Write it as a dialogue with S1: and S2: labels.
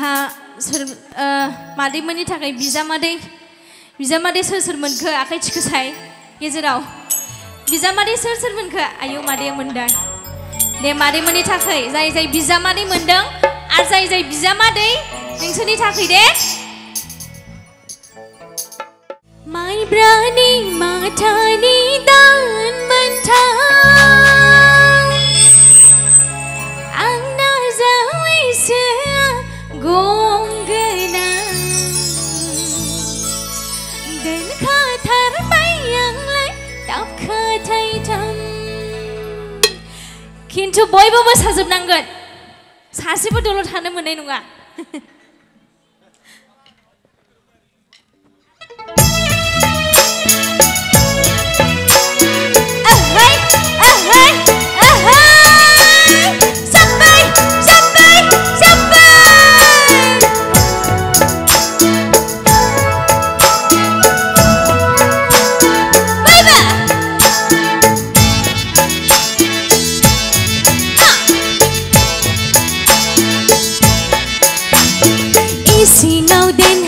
S1: जोंहा मादैमोननि थाखाय बिजामादै सोर सोर मोनखो आखाइ थिखोसाय गेजेराव बिजामादै सोर सोर मोनखो आयौ मादैया मोनदों दे मादैमोननि थाखाय जाय जाय बिजामादै मोनदों आरो जाय जाय बिजामादै नोंसोरनि थाखाय दे माइब्रानि माथानि दान मोनथाम आंना जावैसो गंगोना दोनखाथारबाय आंलाय दाबखाथायथाम खिन्थु बयबो मोसाजोबनांगोन सासेबो दलर थानो मोननाय नङा Sing out then